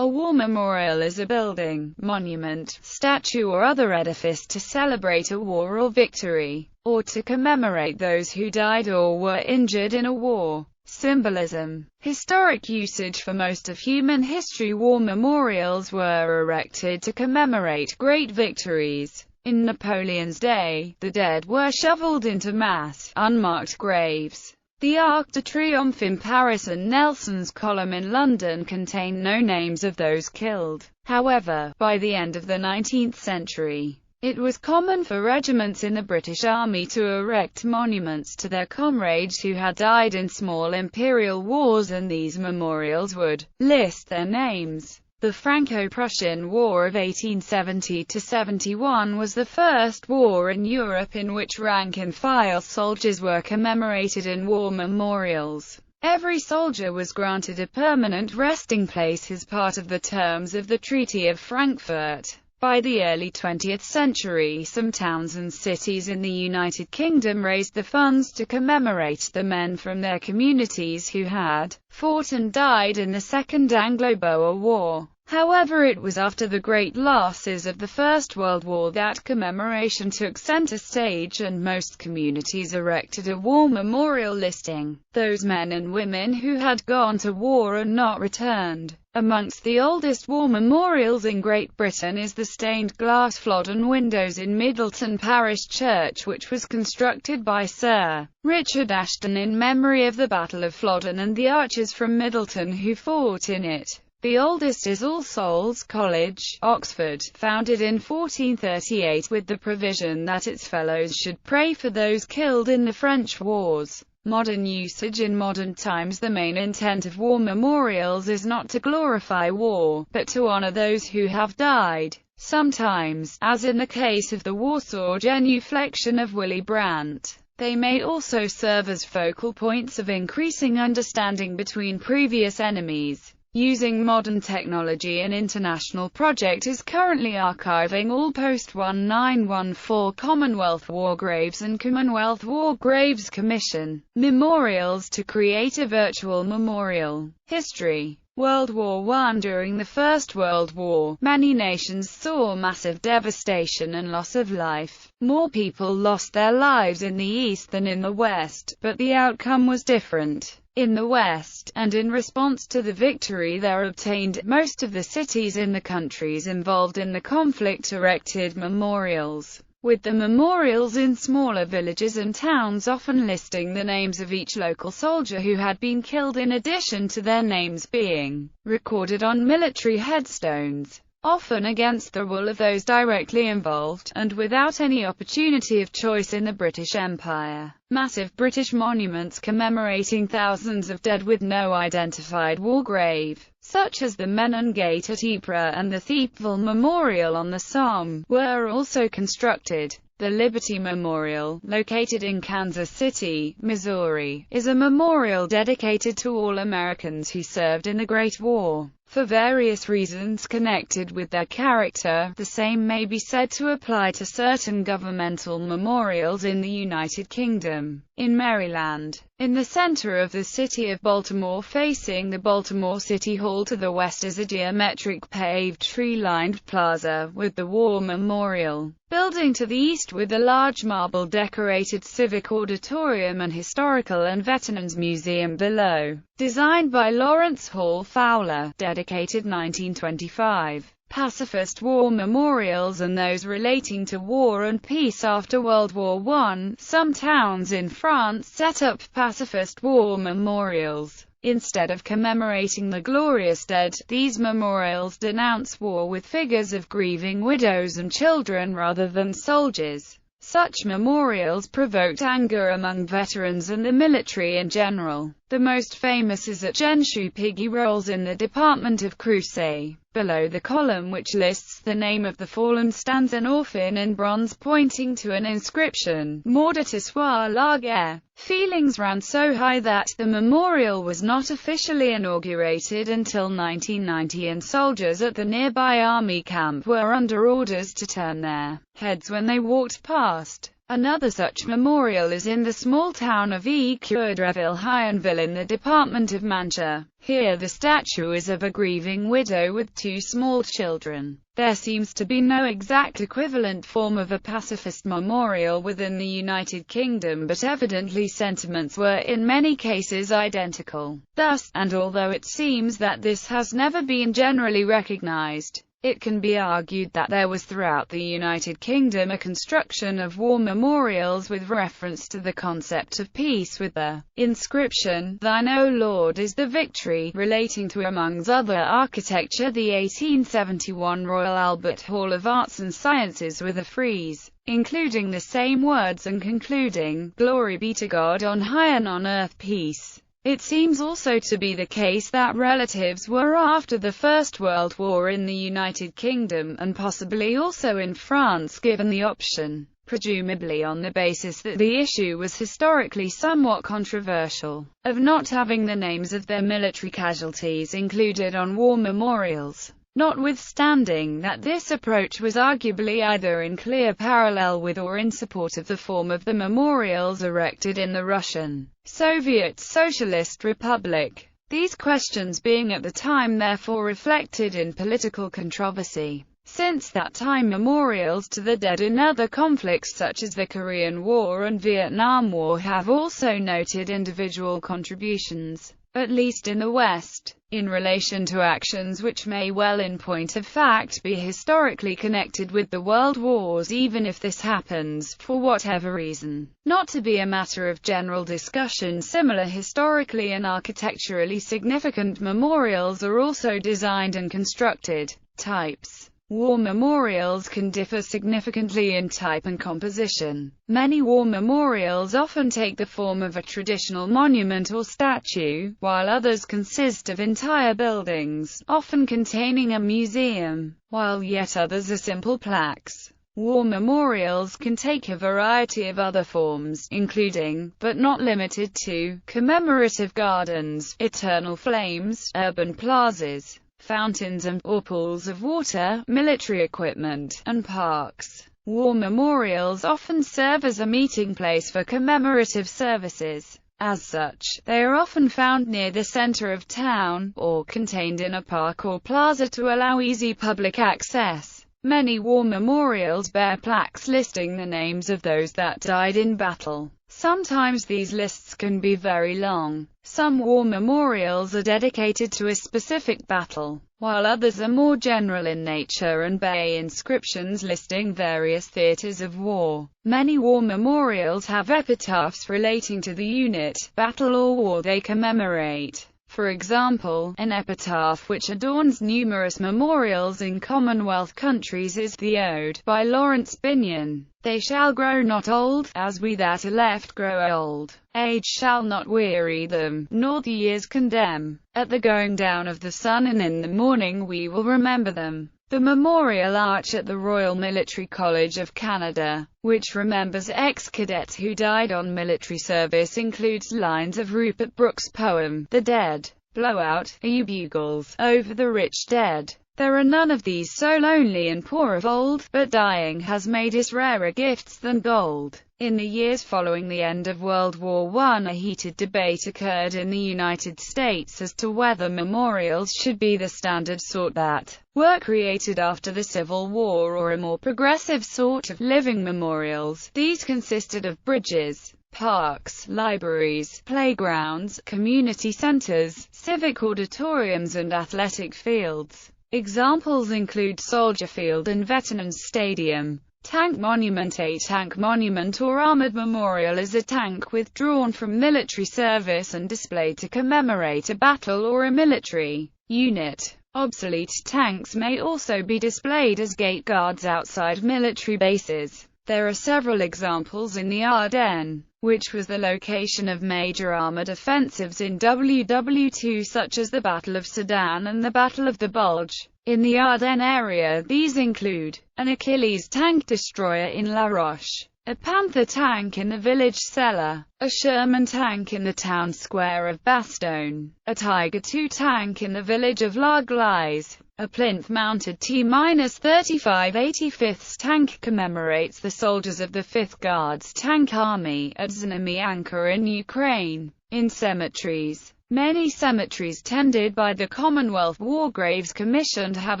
A war memorial is a building, monument, statue or other edifice to celebrate a war or victory, or to commemorate those who died or were injured in a war. Symbolism. Historic usage. For most of human history, war memorials were erected to commemorate great victories. In Napoleon's day, the dead were shoveled into mass, unmarked graves. The Arc de Triomphe in Paris and Nelson's Column in London contain no names of those killed. However, by the end of the 19th century, it was common for regiments in the British Army to erect monuments to their comrades who had died in small imperial wars, and these memorials would list their names. The Franco-Prussian War of 1870–71 was the first war in Europe in which rank-and-file soldiers were commemorated in war memorials. Every soldier was granted a permanent resting place as part of the terms of the Treaty of Frankfurt. By the early 20th century, some towns and cities in the United Kingdom raised the funds to commemorate the men from their communities who had fought and died in the Second Anglo-Boer War. However, it was after the great losses of the First World War that commemoration took center stage, and most communities erected a war memorial listing those men and women who had gone to war and not returned. Amongst the oldest war memorials in Great Britain is the stained-glass Flodden windows in Middleton Parish Church, which was constructed by Sir Richard Ashton in memory of the Battle of Flodden and the archers from Middleton who fought in it. The oldest is All Souls College, Oxford, founded in 1438 with the provision that its fellows should pray for those killed in the French wars. Modern usage. In modern times, the main intent of war memorials is not to glorify war, but to honor those who have died. Sometimes, as in the case of the Warsaw genuflection of Willy Brandt, they may also serve as focal points of increasing understanding between previous enemies. Using modern technology, an international project is currently archiving all post-1914 Commonwealth War Graves and Commonwealth War Graves Commission memorials to create a virtual memorial. History. World War I. During the First World War, many nations saw massive devastation and loss of life. More people lost their lives in the East than in the West, but the outcome was different. In the West, and in response to the victory there obtained, most of the cities in the countries involved in the conflict erected memorials, with the memorials in smaller villages and towns often listing the names of each local soldier who had been killed in addition to their names being recorded on military headstones, often against the will of those directly involved, and without any opportunity of choice in the British Empire. Massive British monuments commemorating thousands of dead with no identified war grave, such as the Menon Gate at Ypres and the Thiepval Memorial on the Somme, were also constructed. The Liberty Memorial, located in Kansas City, Missouri, is a memorial dedicated to all Americans who served in the Great War. For various reasons connected with their character, the same may be said to apply to certain governmental memorials in the United Kingdom. In Maryland, in the center of the city of Baltimore facing the Baltimore City Hall to the west is a geometric paved tree-lined plaza, with the War Memorial building to the east with a large marble-decorated civic auditorium and historical and veterans museum below. Designed by Lawrence Hall Fowler, dedicated 1925. Pacifist war memorials and those relating to war and peace after World War I. Some towns in France set up pacifist war memorials. Instead of commemorating the glorious dead, these memorials denounce war with figures of grieving widows and children rather than soldiers. Such memorials provoked anger among veterans and the military in general. The most famous is at Genshu Piggy Rolls in the department of Creusot. Below the column which lists the name of the fallen stands an orphan in bronze pointing to an inscription, Mort de soit la guerre. Feelings ran so high that the memorial was not officially inaugurated until 1990, and soldiers at the nearby army camp were under orders to turn their heads when they walked past. Another such memorial is in the small town of Écuerdreville-Hyonville in the department of Manche. Here the statue is of a grieving widow with two small children. There seems to be no exact equivalent form of a pacifist memorial within the United Kingdom, but evidently sentiments were in many cases identical. Thus, and although it seems that this has never been generally recognized, it can be argued that there was throughout the United Kingdom a construction of war memorials with reference to the concept of peace, with the inscription, "Thine, O Lord, is the victory," relating to, amongst other architecture, the 1871 Royal Albert Hall of Arts and Sciences, with a frieze including the same words and concluding, "Glory be to God on high and on earth peace." It seems also to be the case that relatives were after the First World War in the United Kingdom, and possibly also in France given the option, presumably on the basis that the issue was historically somewhat controversial, of not having the names of their military casualties included on war memorials. Notwithstanding that this approach was arguably either in clear parallel with or in support of the form of the memorials erected in the Russian Soviet Socialist Republic, these questions being at the time therefore reflected in political controversy. Since that time, memorials to the dead in other conflicts such as the Korean War and Vietnam War have also noted individual contributions, at least in the West, in relation to actions which may well in point of fact be historically connected with the world wars, even if this happens, for whatever reason, not to be a matter of general discussion. Similar historically and architecturally significant memorials are also designed and constructed. Types. War memorials can differ significantly in type and composition. Many war memorials often take the form of a traditional monument or statue, while others consist of entire buildings, often containing a museum, while yet others are simple plaques. War memorials can take a variety of other forms, including, but not limited to, commemorative gardens, eternal flames, urban plazas, fountains or pools of water, military equipment, and parks. War memorials often serve as a meeting place for commemorative services. As such, they are often found near the center of town, or contained in a park or plaza to allow easy public access. Many war memorials bear plaques listing the names of those that died in battle. Sometimes these lists can be very long. Some war memorials are dedicated to a specific battle, while others are more general in nature and bear inscriptions listing various theaters of war. Many war memorials have epitaphs relating to the unit, battle or war they commemorate. For example, an epitaph which adorns numerous memorials in Commonwealth countries is the Ode, by Lawrence Binyon. They shall grow not old, as we that are left grow old. Age shall not weary them, nor the years condemn. At the going down of the sun and in the morning we will remember them. The memorial arch at the Royal Military College of Canada, which remembers ex-cadets who died on military service, includes lines of Rupert Brooke's poem, "The Dead Blow Out, Ye Bugles, over the rich dead. There are none of these so lonely and poor of old, but dying has made us rarer gifts than gold." In the years following the end of World War I, a heated debate occurred in the United States as to whether memorials should be the standard sort that were created after the Civil War, or a more progressive sort of living memorials. These consisted of bridges, parks, libraries, playgrounds, community centers, civic auditoriums and athletic fields. Examples include Soldier Field and Veterans Stadium. Tank monument. A tank monument or armored memorial is a tank withdrawn from military service and displayed to commemorate a battle or a military unit. Obsolete tanks may also be displayed as gate guards outside military bases. There are several examples in the Ardennes, which was the location of major armored offensives in WW II, such as the Battle of Sedan and the Battle of the Bulge. In the Ardennes area, these include an Achilles tank destroyer in La Roche, a Panther tank in the village cellar, a Sherman tank in the town square of Bastogne, a Tiger II tank in the village of La Gleize. A plinth-mounted T-35 85th tank commemorates the soldiers of the 5th Guards Tank Army at Znamyanka in Ukraine. In cemeteries, many cemeteries tended by the Commonwealth War Graves Commission have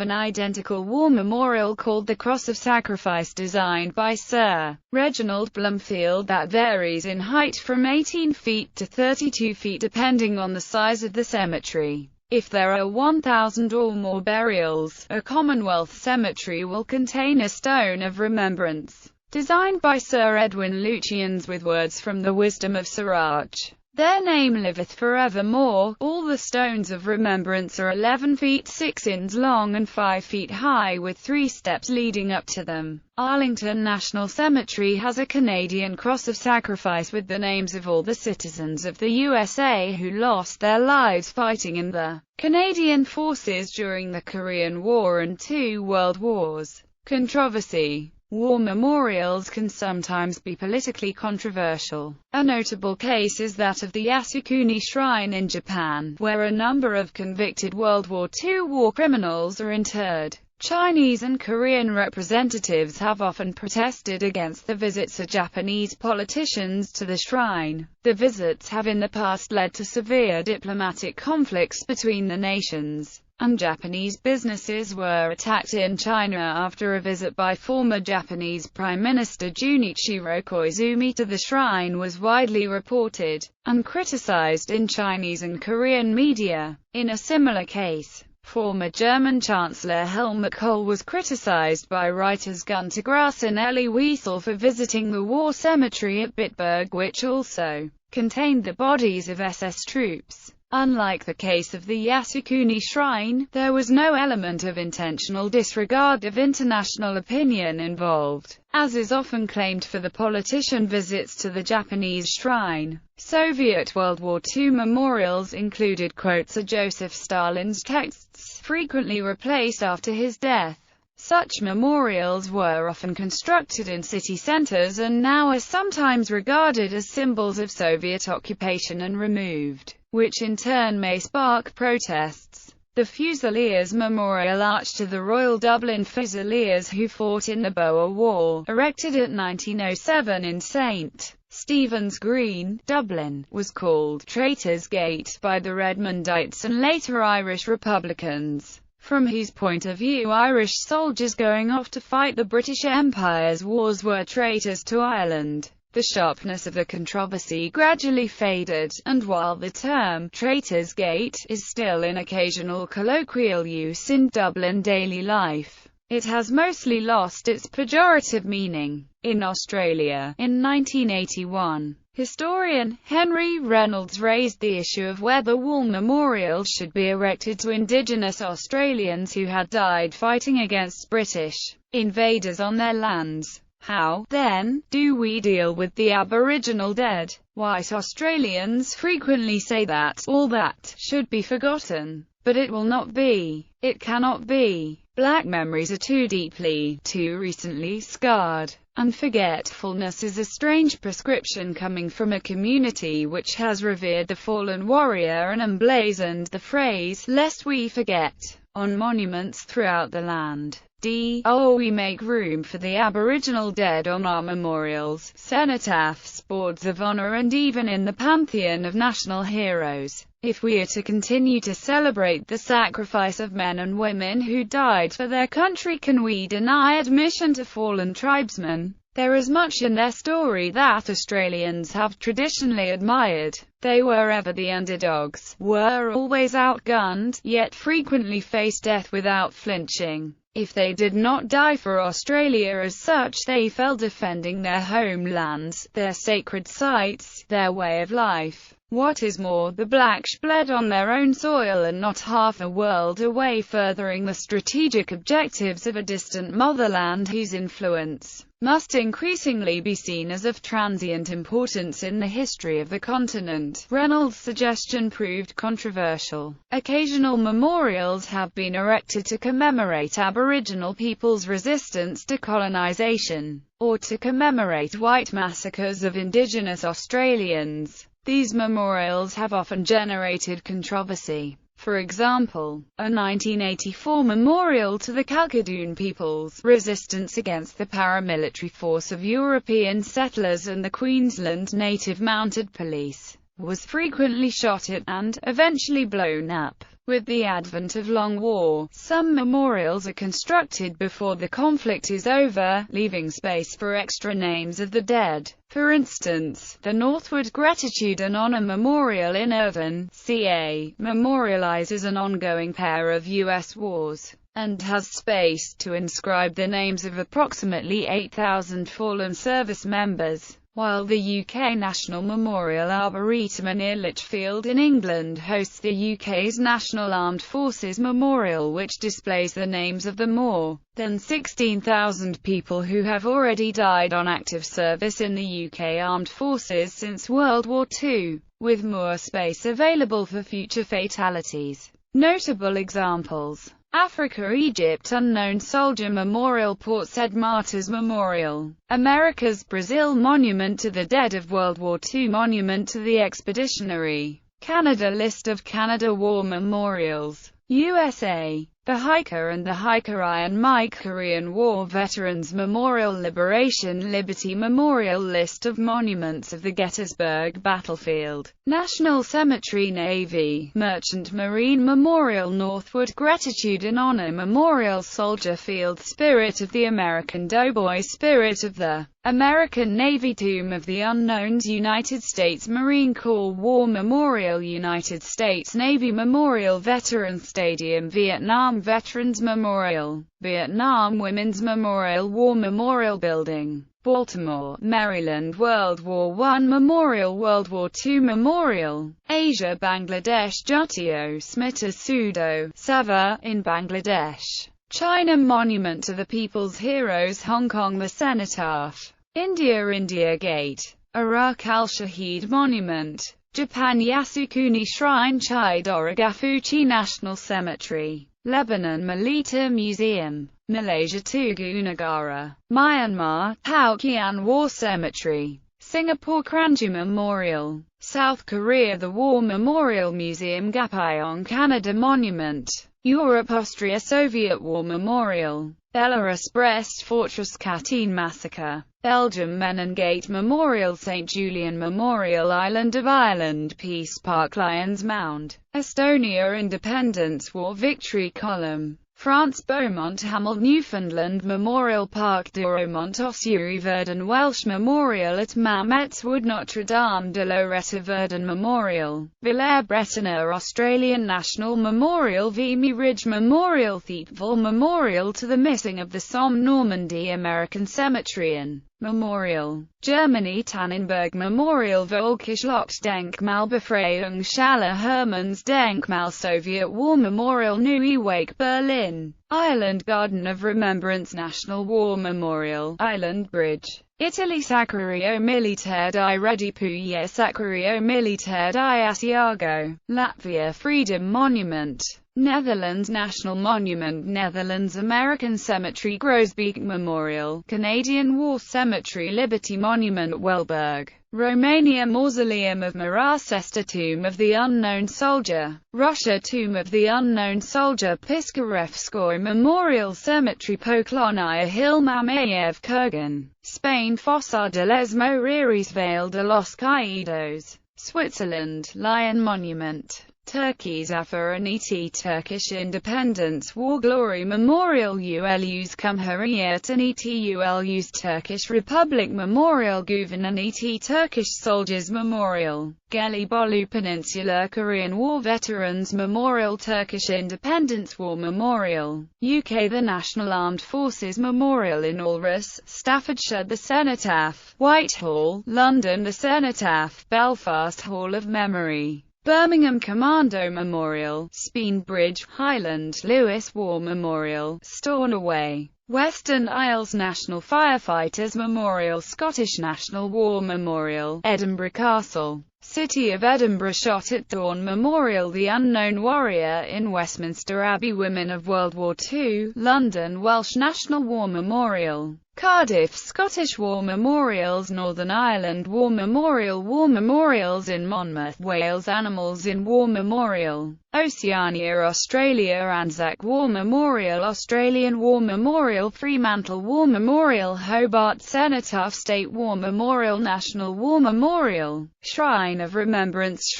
an identical war memorial called the Cross of Sacrifice, designed by Sir Reginald Blomfield, that varies in height from 18 feet to 32 feet depending on the size of the cemetery. If there are 1,000 or more burials, a Commonwealth cemetery will contain a stone of remembrance, designed by Sir Edwin Lutyens with words from the Wisdom of Sirach. Their name liveth forevermore. All the stones of remembrance are 11 feet 6 inches long and 5 feet high, with 3 steps leading up to them. Arlington National Cemetery has a Canadian Cross of Sacrifice with the names of all the citizens of the USA who lost their lives fighting in the Canadian Forces during the Korean War and 2 World Wars. Controversy. War memorials can sometimes be politically controversial. A notable case is that of the Yasukuni Shrine in Japan, where a number of convicted World War II war criminals are interred. Chinese and Korean representatives have often protested against the visits of Japanese politicians to the shrine. The visits have in the past led to severe diplomatic conflicts between the nations, and Japanese businesses were attacked in China after a visit by former Japanese Prime Minister Junichiro Koizumi to the shrine was widely reported and criticized in Chinese and Korean media. In a similar case, former German Chancellor Helmut Kohl was criticized by writers Gunter Grass and Elie Wiesel for visiting the war cemetery at Bitburg, which also contained the bodies of SS troops. Unlike the case of the Yasukuni Shrine, there was no element of intentional disregard of international opinion involved, as is often claimed for the politician visits to the Japanese shrine. Soviet World War II memorials included quotes of Joseph Stalin's texts, frequently replaced after his death. Such memorials were often constructed in city centers and now are sometimes regarded as symbols of Soviet occupation and removed, which in turn may spark protests. The Fusiliers Memorial Arch to the Royal Dublin Fusiliers who fought in the Boer War, erected at 1907 in St. Stephen's Green, Dublin, was called Traitors' Gate by the Redmondites and later Irish Republicans, from whose point of view Irish soldiers going off to fight the British Empire's wars were traitors to Ireland. The sharpness of the controversy gradually faded, and while the term Traitors' Gate is still in occasional colloquial use in Dublin daily life, it has mostly lost its pejorative meaning. In Australia, in 1981, historian Henry Reynolds raised the issue of whether war memorials should be erected to Indigenous Australians who had died fighting against British invaders on their lands. How, then, do we deal with the Aboriginal dead? White Australians frequently say that all that should be forgotten, but it will not be. It cannot be. Black memories are too deeply, too recently scarred, and forgetfulness is a strange prescription coming from a community which has revered the fallen warrior and emblazoned the phrase, "lest we forget," on monuments throughout the land. We make room for the Aboriginal dead on our memorials, cenotaphs, boards of honor, and even in the pantheon of national heroes. If we are to continue to celebrate the sacrifice of men and women who died for their country, can we deny admission to fallen tribesmen? There is much in their story that Australians have traditionally admired. They were ever the underdogs, were always outgunned, yet frequently faced death without flinching. If they did not die for Australia as such, they fell defending their homelands, their sacred sites, their way of life. What is more, the blacks bled on their own soil and not half a world away, furthering the strategic objectives of a distant motherland whose influence must increasingly be seen as of transient importance in the history of the continent. Reynolds' suggestion proved controversial. Occasional memorials have been erected to commemorate Aboriginal people's resistance to colonization. or to commemorate white massacres of Indigenous Australians. These memorials have often generated controversy. For example, a 1984 memorial to the Kalkadoon people's resistance against the paramilitary force of European settlers and the Queensland Native Mounted Police was frequently shot at and eventually blown up. With the advent of long war, some memorials are constructed before the conflict is over, leaving space for extra names of the dead. For instance, the Northwood Gratitude and Honor Memorial in Irvine, CA, memorializes an ongoing pair of U.S. wars, and has space to inscribe the names of approximately 8,000 fallen service members, while the UK National Memorial Arboretum near Lichfield in England hosts the UK's National Armed Forces Memorial, which displays the names of the more than 16,000 people who have already died on active service in the UK Armed Forces since World War II, with more space available for future fatalities. Notable examples: Africa, Egypt Unknown Soldier Memorial, Port Said Martyrs Memorial, America's Brazil Monument to the Dead of World War II, Monument to the Expeditionary, Canada, List of Canada War Memorials, USA, the Hiker and the Hiker Iron Mike Korean War Veterans Memorial, Liberation Liberty Memorial, List of Monuments of the Gettysburg Battlefield, National Cemetery, Navy, Merchant Marine Memorial, Northwood Gratitude and Honor Memorial, Soldier Field, Spirit of the American Doughboy, Spirit of the American Navy, Tomb of the Unknowns, United States Marine Corps War Memorial, United States Navy Memorial, Veterans Stadium, Vietnam Veterans Memorial, Vietnam Women's Memorial War Memorial Building, Baltimore, Maryland World War I Memorial, World War II Memorial, Asia, Bangladesh Jatio Smita Sudo, Sava, in Bangladesh, China Monument to the People's Heroes, Hong Kong the Cenotaph, India India Gate, Iraq Al-Shahid Monument, Japan Yasukuni Shrine, Chidora Gafuchi National Cemetery, Lebanon Melita Museum, Malaysia Tugu Negara, Myanmar Taukian War Cemetery, Singapore Kranji Memorial, South Korea the War Memorial Museum, Gapyeong Canada Monument, Europe Austria Soviet War Memorial, Belarus Brest Fortress Katyn Massacre, Belgium Menin Gate Memorial, St. Julian Memorial, Island of Ireland Peace Park, Lions Mound, Estonia Independence War Victory Column, France Beaumont Hamel Newfoundland Memorial Park de Romont Ossuary Verdun Welsh Memorial at Mametz Wood Notre Dame de Lorette Verdun Memorial, Villers-Bretonneux Australian National Memorial, Vimy Ridge Memorial, Thiepval Memorial to the Missing of the Somme Normandy American Cemetery in Memorial, Germany Tannenberg Memorial, Volksschlacht Denkmal, Befreiung Schaller Hermanns Denkmal, Soviet War Memorial, Neue Wake Berlin, Ireland Garden of Remembrance National War Memorial, Island Bridge, Italy Sacrario Militaire di Redipuie, Sacrario Militaire di Asiago, Latvia Freedom Monument, Netherlands National Monument, Netherlands American Cemetery, Grosbeek Memorial, Canadian War Cemetery, Liberty Monument, Welberg, Romania Mausoleum of Maracesta, Tomb of the Unknown Soldier, Russia Tomb of the Unknown Soldier, Piskarevskoy Memorial Cemetery, Poklonaya Hill, Mamayev Kurgan, Spain Fossar de les Moreres, Vale de los Caídos, Switzerland, Lion Monument, Turkey Zaferaniti Turkish Independence War Glory Memorial, Ulus Cumhuriyet Ulus Turkish Republic Memorial, Guvenaniti Turkish Soldiers Memorial, Gelibolu Peninsula Korean War Veterans Memorial, Turkish Independence War Memorial, UK the National Armed Forces Memorial in Ulrus, Staffordshire the Cenotaph, Whitehall, London the Cenotaph, Belfast Hall of Memory, Birmingham Commando Memorial, Speen Bridge, Highland Lewis War Memorial, Stornoway, Western Isles National Firefighters Memorial, Scottish National War Memorial, Edinburgh Castle, City of Edinburgh Shot at Dawn Memorial, The Unknown Warrior in Westminster Abbey, Women of World War II, London Welsh National War Memorial, Cardiff Scottish War Memorials, Northern Ireland War Memorial, War Memorials in Monmouth, Wales, Animals in War Memorial, Oceania, Australia, Anzac War Memorial, Australian War Memorial, Fremantle War Memorial, Hobart Cenotaph State War Memorial, National War Memorial, Shrine of Remembrance,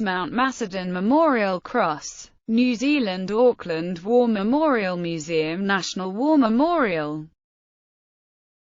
Mount Macedon Memorial Cross, New Zealand Auckland War Memorial Museum, National War Memorial.